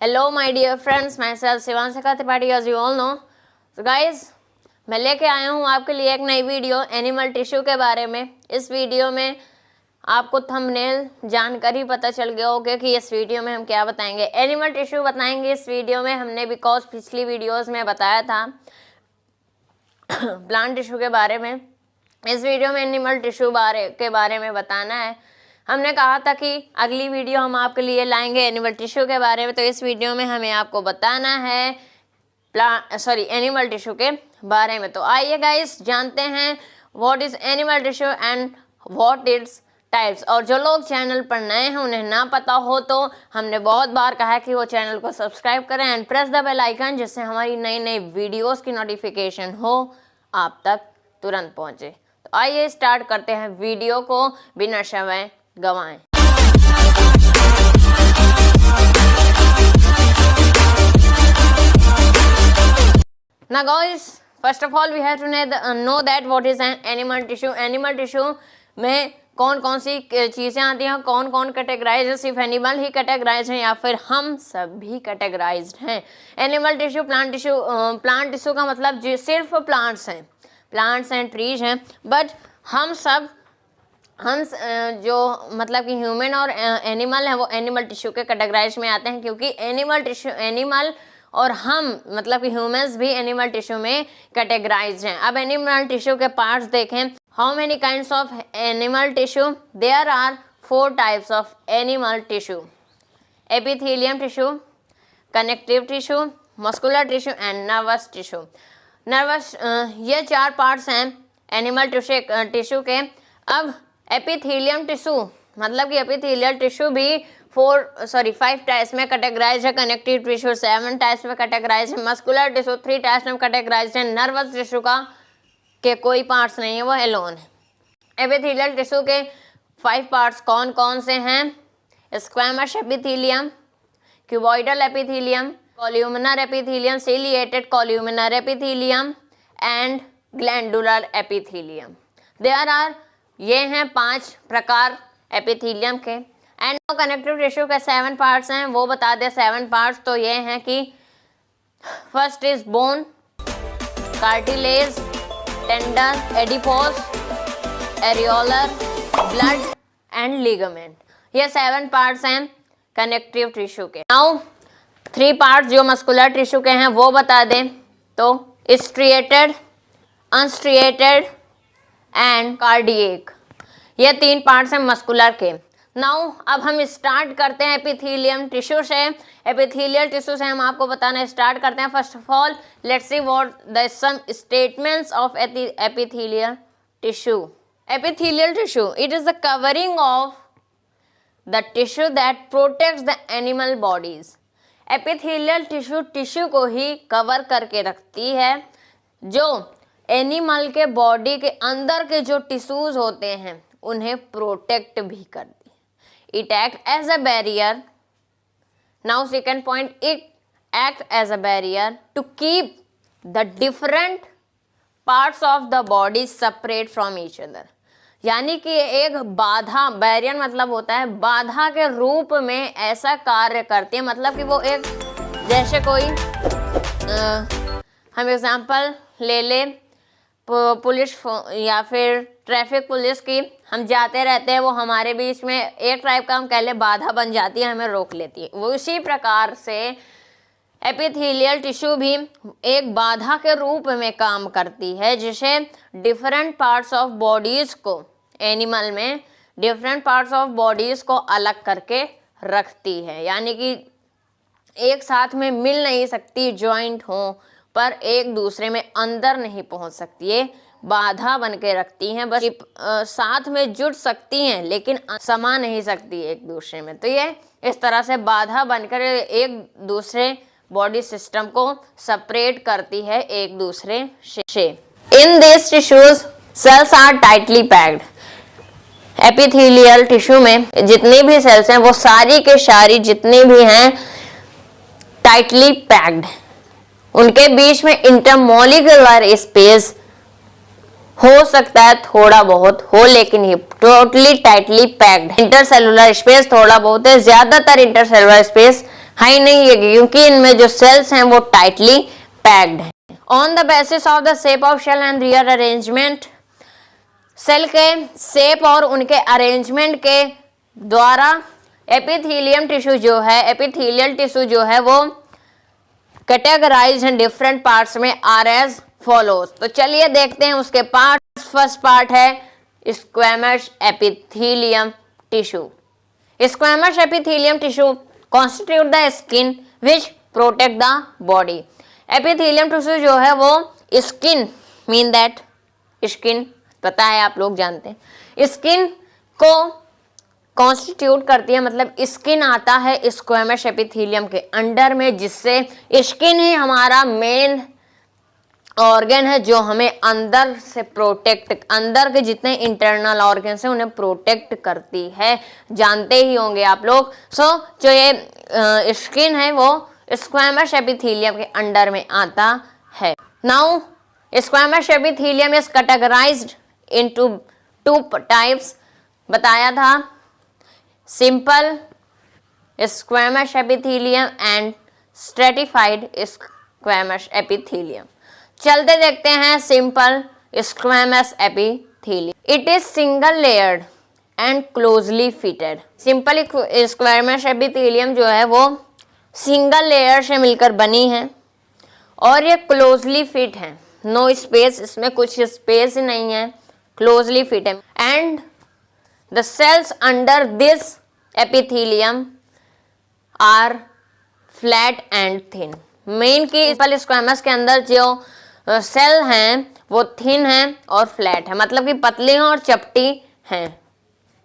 Hello my dear friends, myself शिवांशिका Tripathi as you all know. So guys, मैं लेके आया हूँ आपके लिए एक नई वीडियो एनिमल टिश्यू के बारे में। इस वीडियो में आपको थंबनेल जानकर ही पता चल गया होगा कि इस वीडियो में हम क्या बताएंगे। एनिमल टिश्यू बताएंगे इस वीडियो में हमने, बिकॉज पिछली वीडियोस में बताया था प्लांट टिश्यू के बारे में। इस वीडियो में एनिमल टिश्यू के बारे में बताना है। हमने कहा था कि अगली वीडियो हम आपके लिए लाएंगे एनिमल टिश्यू के बारे में, तो इस वीडियो में हमें आपको बताना है एनिमल टिश्यू के बारे में। तो आइए गाइस जानते हैं what is animal tissue and what its types. और जो लोग चैनल पर नए हैं उन्हें ना पता हो तो हमने बहुत बार कहा है कि वो चैनल को सब्सक्राइब करें and press the bell icon, जिससे हमारी नई नई वीडियोस की नोटिफिकेशन हो आप तक तुरंत पहुंचे। तो आइए स्टार्ट करते हैं वीडियो को बिना समय गवाएं। Now guys, first of all we have to know that what is an animal tissue. Animal tissue में कौन कौन सी चीज़ें आती हैं, कौन कौन कैटेगराइज है, सिर्फ एनिमल ही कैटेगराइज हैं या फिर हम सब भी कैटेगराइज्ड हैं। एनिमल टिश्यू, प्लांट टिश्यू का मतलब जो सिर्फ प्लांट्स हैं, प्लांट्स एंड ट्रीज हैं, बट हम जो मतलब कि ह्यूमन और एनिमल है वो एनिमल टिश्यू के कैटेगराइज में आते हैं, क्योंकि एनिमल और हम मतलब कि ह्यूमंस भी एनिमल टिश्यू में कैटेगराइज हैं। अब एनिमल टिश्यू के पार्ट्स देखें। How many kinds of animal tissue? There are 4 types of animal tissue: epithelium tissue, connective tissue, muscular tissue and nervous tissue. ये 4 पार्ट्स हैं एनिमल टिश्यू के। अब एपिथेलियम टिश्यू मतलब कि एपिथेलियल टिश्यू भी 5 types में कैटेगराइज है, कनेक्टिव टिश्यू 7 टाइप्स में कैटेगराइज है, मस्कुलर टिश्यू 3 टाइप्स में कैटेगराइज है, नर्वस टिश्यू के कोई पार्ट्स नहीं है, वो एलोन है। एपिथेलियल टिश्यू के 5 पार्ट्स कौन कौन से हैं? Squamous epithelium, cuboidal epithelium, columnar epithelium, ciliated columnar epithelium and glandular epithelium. ये हैं 5 प्रकार एपिथेलियम के। एंड कनेक्टिव टिश्यू के 7 पार्ट्स हैं, वो बता दें 7 पार्ट्स। तो ये हैं कि first is bone, cartilage, tendon, adipose, areolar, blood and ligament. ये 7 पार्ट्स हैं कनेक्टिव टिश्यू के। नाउ 3 पार्ट्स जो मस्कुलर टिश्यू के हैं वो बता दें। तो स्ट्रिएटेड, अनस्ट्रिएटेड एंड कार्डिएक, ये 3 पार्ट्स हैं मस्कुलर के। नाउ अब हम स्टार्ट करते हैं एपिथेलियम टिश्यू से। एपिथेलियल टिश्यू से हम आपको बताना स्टार्ट करते हैं। First of all let's see what the some statements of epithelial tissue. Epithelial tissue, it is the covering of the tissue that protects the animal bodies. Epithelial tissue को ही cover करके रखती है जो एनिमल के body के अंदर के जो टिश्यूज होते हैं उन्हें प्रोटेक्ट भी करती है। It act as a barrier. Now second point, it act as a barrier to keep the different parts of the body separate from each other. यानी कि एक बाधा, बैरियर मतलब होता है बाधा के रूप में ऐसा कार्य करती है। मतलब कि वो एक जैसे कोई हम एग्जांपल ले ले पुलिस या फिर ट्रैफिक पुलिस की, हम जाते रहते हैं, वो हमारे बीच में एक टाइप का हम कह ले बाधा बन जाती है, हमें रोक लेती है। वो इसी प्रकार से एपिथेलियल टिश्यू भी एक बाधा के रूप में काम करती है, जिसे डिफरेंट पार्ट्स ऑफ बॉडीज को, एनिमल में डिफरेंट पार्ट्स ऑफ बॉडीज को अलग करके रखती है। यानी कि एक साथ में मिल नहीं सकती, जॉइंट हो पर एक दूसरे में अंदर नहीं पहुंच सकती, ये बाधा बन के रखती हैं। बस साथ में जुड़ सकती हैं लेकिन समा नहीं सकती एक दूसरे में। तो ये इस तरह से बाधा बनकर एक दूसरे बॉडी सिस्टम को सेपरेट करती है एक दूसरे से। In this tissues cells are tightly packed. Epithelial tissue में जितनी भी सेल्स हैं वो सारी के सारी जितनी भी हैं टाइटली पैक्ड। उनके बीच में इंटरमोलिकुलर स्पेस हो सकता है थोड़ा बहुत हो, लेकिन ये totally tightly packed. Intercellular space थोड़ा बहुत है, ज्यादातर इंटरसेलुलर स्पेस हाई नहीं है क्योंकि इनमें जो सेल्स हैं वो टाइटली पैक्ड हैं। On the basis of the shape of cell and their arrangement, cell के शेप और उनके अरेंजमेंट के द्वारा एपिथेलियम टिश्यू जो है, एपिथेलियल टिश्यू जो है वो कैटेगराइज्ड इन डिफरेंट पार्ट्स में आर एज फॉलोज। तो चलिए देखते हैं उसके पार्ट्स। फर्स्ट पार्ट है squamous epithelium tissue. Squamous epithelium tissue constitute the skin which protect the body. Epithelium tissue जो है वो स्किन, मीन दैट स्किन पता है, आप लोग जानते हैं, स्किन को कॉन्स्टिट्यूट करती है, मतलब स्किन आता है स्क्वैमस एपिथेलियम के अंडर में, जिससे स्किन ही हमारा मेन ऑर्गन है जो हमें अंदर से प्रोटेक्ट, अंदर के जितने इंटरनल ऑर्गन्स हैं उन्हें प्रोटेक्ट करती है, जानते ही होंगे आप लोग। सो जो ये स्किन है वो स्क्वैमस एपिथेलियम के अंडर में आता है। Now squamous epithelium is categorised into two types, बताया था, simple squamous epithelium and stratified squamous epithelium. चलते देखते हैं simple squamous epithelium. It is single layered and closely fitted. Simple squamous epithelium जो है वो सिंगल लेयर से मिलकर बनी है और ये क्लोजली फिट है, नो स्पेस, इसमें कुछ स्पेस ही नहीं है, क्लोजली फिट है। And the cells under this epithelium are flat and thin. मेन की सिंपल स्क्वैमस के अंदर जो सेल हैं वो थिन हैं और फ्लैट है, मतलब कि पतली हैं और चपटी हैं।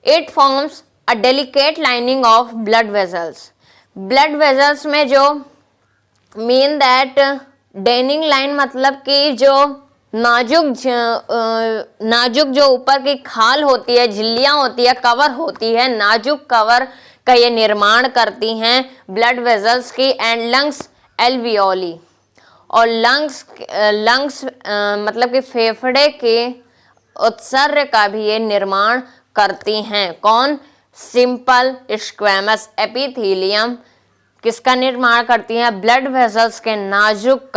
It forms a delicate lining of blood vessels. Blood vessels में जो मीन दैट डेनिंग लाइन, मतलब कि जो नाजुक जो ऊपर की खाल होती है, झिल्लियां होती है, कवर होती है, नाजुक कवर का ये निर्माण करती हैं ब्लड वेजल्स की। एंड लंग्स एल्वियोली, और लंग्स मतलब कि फेफड़े के उत्सर्ग का भी ये निर्माण करती हैं। कौन? सिंपल स्क्वैमस एपिथेलियम किसका निर्माण करती है? ब्लड वेसल्स के नाजुक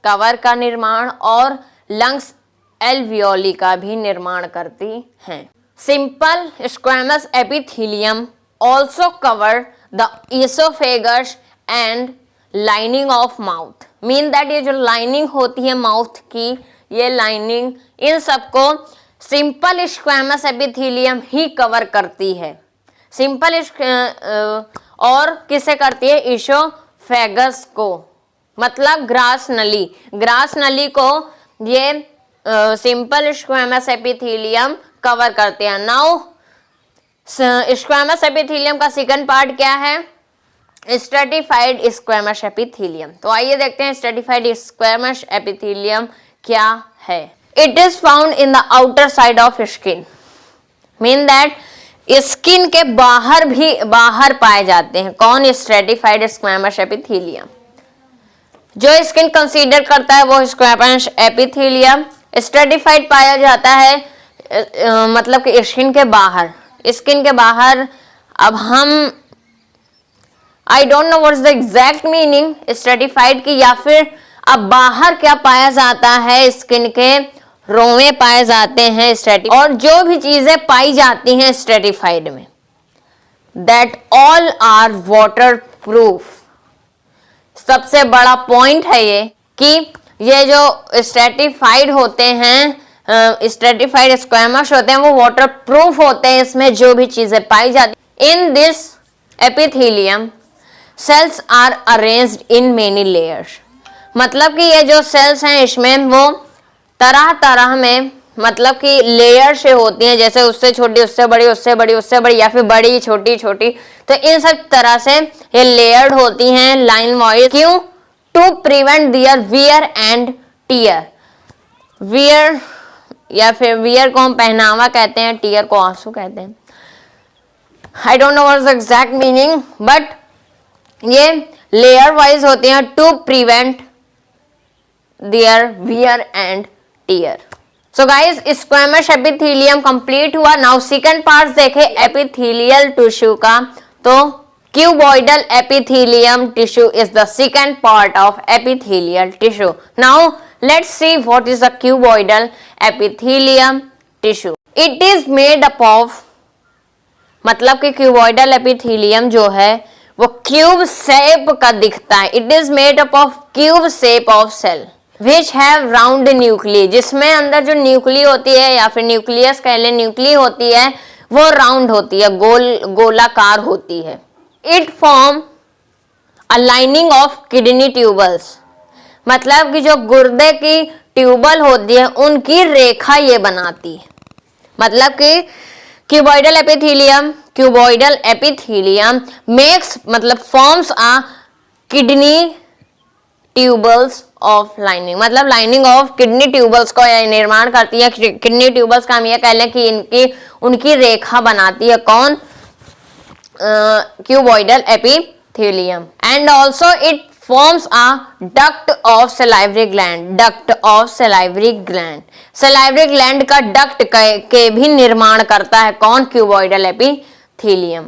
कवर का निर्माण और लंग्स एल्वियोली का भी निर्माण करती हैं। Simple squamous epithelium also cover the oesophagus and lining of mouth. Mean that ये जो लाइनिंग होती है माउथ की, ये लाइनिंग, इन सबको सिंपल स्क्वैमस एपिथेलियम ही कवर करती है। सिंपल और किसे करती है? इसोफेगस को, मतलब ग्रास नली को ये सिंपल स्क्वैमस एपिथेलियम कवर करते हैं। नाउ स्क्वैमस एपिथेलियम का सेकंड पार्ट क्या है? Stratified squamous epithelium. तो आइए देखते हैं स्ट्रेटिफाइड स्क्वैमस एपिथेलियम क्या है। It is found in the outer side of skin, mean that skin के बाहर पाए जाते हैं। कौन? Stratified squamous epithelium. जो स्किन कंसीडर करता है वो स्क्वैमस एपिथेलियम स्ट्रेटिफाइड पाया जाता है, मतलब कि स्किन के बाहर। अब हम आई don't know what is the exact meaning stratified की, या फिर अब बाहर क्या पाया जाता है? स्किन के रोवे पाए जाते हैं स्ट्रेटिफाइड, और जो भी चीजें पाई जाती हैं स्ट्रेटिफाइड में, that all are waterproof. सबसे बड़ा पॉइंट है ये कि ये जो स्ट्रेटिफाइड होते हैं, स्ट्रेटिफाइड स्क्वैमस होते हैं, वो वाटर प्रूफ होते हैं। इसमें जो भी चीजें पाई जाती, in this epithelium cells are arranged in many layers. मतलब कि ये जो सेल्स हैं इसमें वो तरह तरह में, मतलब कि लेयर से होती हैं, जैसे उससे छोटी, उससे बड़ी, उससे बड़ी, उससे बड़ी, या फिर बड़ी, छोटी, छोटी। तो इन सब तरह से ये लेयर्ड होती हैं लाइन वाइज। क्यों? To prevent their wear and tear. Wear या फिर वियर को हम पहनावा कहते हैं, टीयर को आंसू कहते हैं। I don't know what is the exact meaning, but ये लेयर वाइज होते हैं to prevent their wear and tear. So guys, squamous epithelium complete हुआ। नाउ सेकंड पार्ट देखे एपिथेलियल टिश्यू का। तो Cuboidal epithelium tissue is the second part of epithelial tissue. Now let's see what is the cuboidal epithelium tissue. It is made up of, मतलब कि cuboidal epithelium जो है वो cube shape का दिखता है. It is made up of cube shape of cell which have round nuclei, जिसमें अंदर जो न्यूक्ली होती है या फिर न्यूक्लियस कह ले, न्यूक्ली होती है वो राउंड होती है, गोलाकार होती है. It form a lining of kidney tubules, मतलब कि जो गुर्दे की ट्यूबल होती है उनकी रेखा ये बनाती है. मतलब कि क्यूबॉइडल एपिथेलियम मेक्स, मतलब forms a kidney tubules of lining, मतलब लाइनिंग ऑफ किडनी ट्यूबल्स का निर्माण करती है. किडनी ट्यूबल्स का हम ये कह लें कि उनकी रेखा बनाती है. कौन? Cuboidal epithelium. And also it forms a duct of salivary gland. salivary gland का duct के भी निर्माण करता है कौन? Cuboidal epithelium.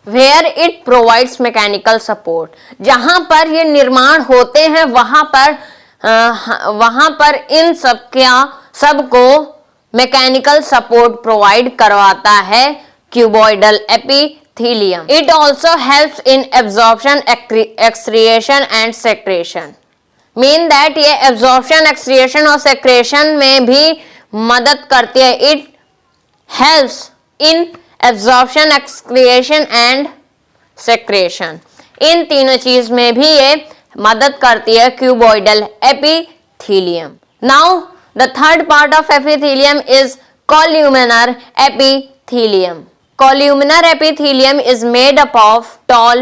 where it provides mechanical support, जहां पर ये निर्माण होते हैं वहां पर इन सबको मैकेनिकल सपोर्ट प्रोवाइड करवाता है cuboidal epithelium. It also helps in absorption, excretion and secretion. Mean that ये absorption, excretion और secretion में भी मदद करती है. It helps in absorption, excretion and secretion. इन तीनों चीज में भी ये मदद करती है cuboidal epithelium. Now the third part of epithelium is columnar epithelium. Columnar epithelium is made up of tall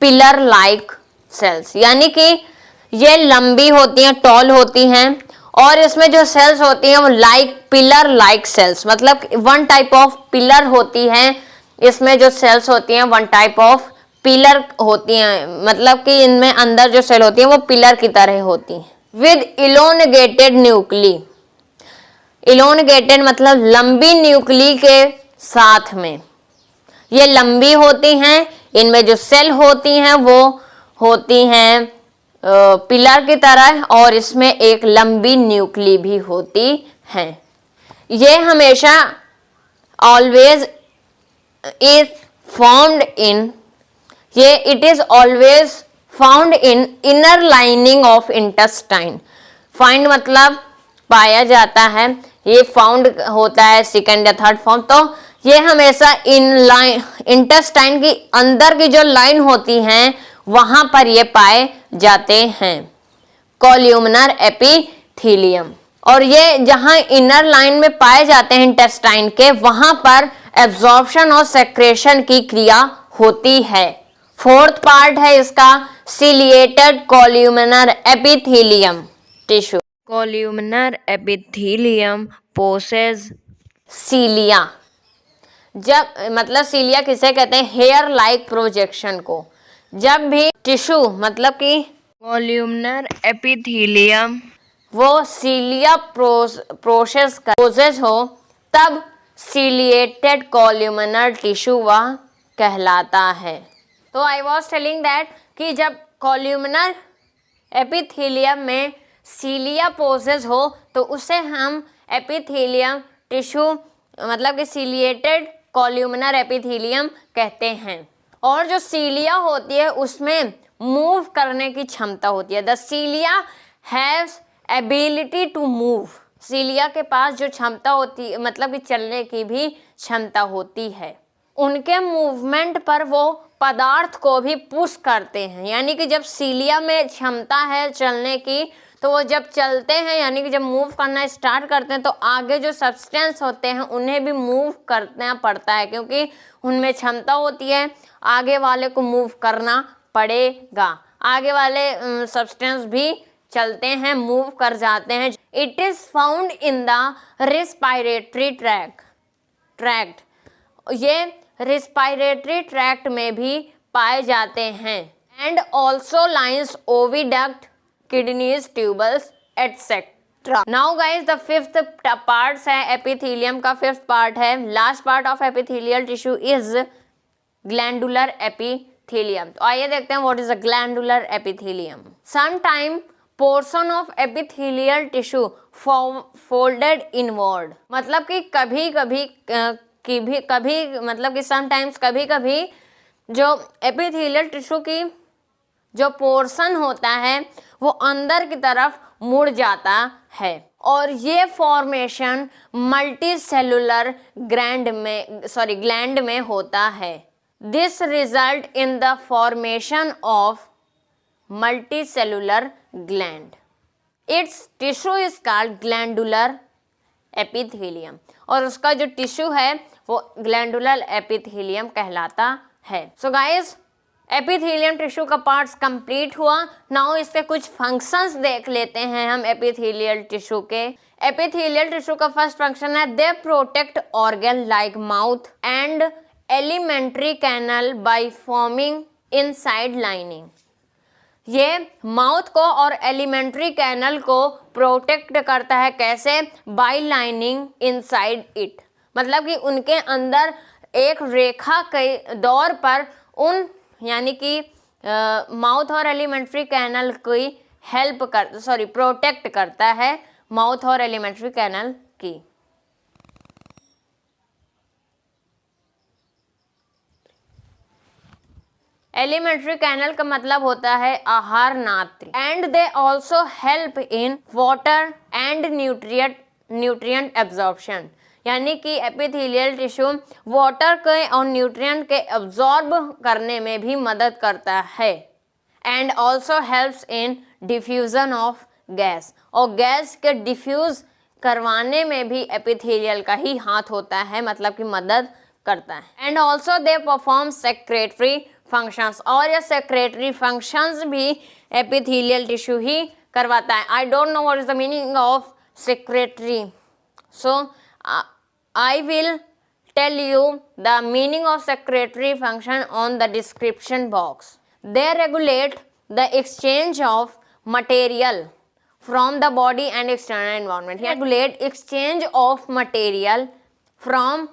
pillar-like cells, यानी कि ये लंबी होती हैं, टॉल होती हैं, और इसमें जो सेल्स होती हैं वो पिलर लाइक सेल्स, मतलब वन टाइप ऑफ पिलर होती हैं. इसमें जो सेल्स होती हैं वन टाइप ऑफ पिलर होती हैं, मतलब कि इनमें अंदर जो सेल होती हैं वो पिलर की तरह होती हैं. विद इलोनगेटेड न्यूक्ली, इलोनगेटेड मतलब लंबी न्यूक्ली के साथ में, ये लंबी होती हैं. इनमें जो सेल होती हैं वो होती हैं पिलर की तरह, और इसमें एक लंबी न्यूक्ली भी होती हैं. ये हमेशा ऑलवेज इज फाउंड इन, ये it is always found in inner lining of intestine. Find मतलब पाया जाता है, ये फाउंड होता है सेकंड या थर्ड फॉर्म. तो ये हमेशा इंटेस्टाइन की अंदर की जो लाइन होती हैं वहां पर ये पाए जाते हैं कॉल्यूमनर एपिथेलियम. और ये जहां इनर लाइन में पाए जाते हैं इंटेस्टाइन के, वहां पर एब्जॉर्प्शन और सेक्रेशन की क्रिया होती है. फोर्थ पार्ट है इसका ciliated columnar epithelium tissue. Columnar epithelium possess cilia. जब मतलब सीलिया किसे कहते हैं? हेयर लाइक प्रोजेक्शन को. जब भी टिश्यू मतलब कि कॉल्यूमनर एपिथेलियम वो सीलिया प्रोसेस हो, तब सीलिएटेड कॉल्यूमनर टिश्यू वह कहलाता है. तो आई वॉज टेलिंग दैट कि जब कॉल्यूमनर एपिथेलियम में सीलिया प्रोसेस हो तो उसे हम एपिथेलियम टिश्यू मतलब कि सीलिएटेड कॉल्यूमनर एपिथेलियम कहते हैं. और जो सीलिया होती है उसमें मूव करने की क्षमता होती है. The cilia haves ability to move. Cilia के पास जो क्षमता होती है मतलब कि चलने की भी क्षमता होती है. उनके मूवमेंट पर वो पदार्थ को भी पुश करते हैं, यानी कि जब सीलिया में क्षमता है चलने की तो वो जब चलते हैं यानी कि जब मूव करना स्टार्ट करते हैं तो आगे जो सब्सटेंस होते हैं उन्हें भी मूव करना पड़ता है, क्योंकि उनमें क्षमता होती है आगे वाले को मूव करना पड़ेगा. आगे वाले सब्सटेंस भी चलते हैं, मूव कर जाते हैं. It is found in the respiratory tract. ये रेस्पिरेटरी ट्रैक्ट में भी पाए जाते हैं. And also lines oviduct, kidneys, tubules etcetera. Now guys the fifth part है एपिथेलियम का, फिफ्थ पार्ट है last part of epithelial tissue is glandular epithelium. तो आइए देखते हैं what is a glandular epithelium. Some portion of epithelial tissue folded inward, मतलब कि कभी मतलब कि समटाइम्स कभी कभी जो एपिथेलियल टिश्यू की जो पोर्शन होता है वो अंदर की तरफ मुड़ जाता है, और ये फॉर्मेशन मल्टी सेलुलर ग्लैंड में होता है। This result in the formation of multi cellular gland. It's tissue is called glandular epithelium, और उसका जो टिश्यू है वो ग्लैंडुलर एपिथेलियम कहलाता है। सो गाइस, एपिथेलियम टिश्यू का पार्ट्स कंप्लीट हुआ। नाउ इसके कुछ फंक्शंस देख लेते हैं हम एपिथेलियल टिश्यू के। एपिथेलियल टिश्यू का फर्स्ट फंक्शन है they protect organ like mouth and alimentary canal by forming inside lining. ये माउथ को और एलिमेंट्री कैनल को प्रोटेक्ट करता है, कैसे? बाय लाइनिंग इनसाइड इट, मतलब कि उनके अंदर एक रेखा के दौर पर उन यानी कि माउथ और एलिमेंट्री कैनल की प्रोटेक्ट करता है, माउथ और एलिमेंट्री कैनल की। एलिमेंट्री कैनल का मतलब होता है आहार नात्री। And they also help in water and nutrient absorption, यानी कि एपिथेलियल टिश्यू वाटर के और न्यूट्रिएंट के एब्जॉर्ब करने में भी मदद करता है। And also helps in diffusion of gas, और गैस के डिफ्यूज करवाने में भी एपिथेलियल का ही हाथ होता है, मतलब कि मदद करता है। And also they perform secretary functions, और ये सेक्रेटरी फंक्शंस भी एपिथेलियल टिश्यू ही करवाता है। आई don't know what is the meaning of secretary, so I will tell you the meaning of secretory function on the description box. They regulate the exchange of material from the body and external environment. Regulate exchange of material from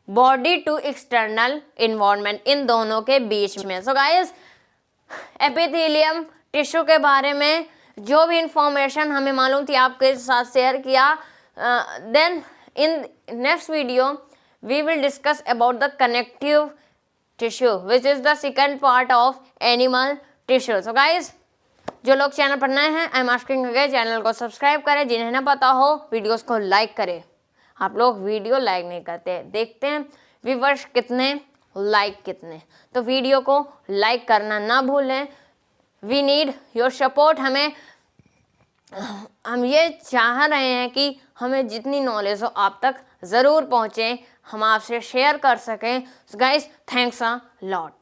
body to external environment, इन दोनों के बीच में। So guys, epithelium tissue के बारे में जो भी information हमें मालूम थी आपके साथ शेयर किया। Then in next video we will discuss about the connective tissue, which is the second part of animal tissue. So guys, जो लोग चैनल पर नए हैं, I am asking again, channel को सब्सक्राइब करें। जिन्हें ना पता हो, वीडियोस को लाइक करें। आप लोग वीडियो लाइक नहीं करते, देखते हैं व्यूवर्स कितने, लाइक कितने, तो वीडियो को लाइक करना ना भूलें। We need your support. हम ये चाह रहे हैं कि हमें जितनी नॉलेज हो आप तक ज़रूर पहुँचे, हम आपसे शेयर कर सकें। Guys, thanks a lot.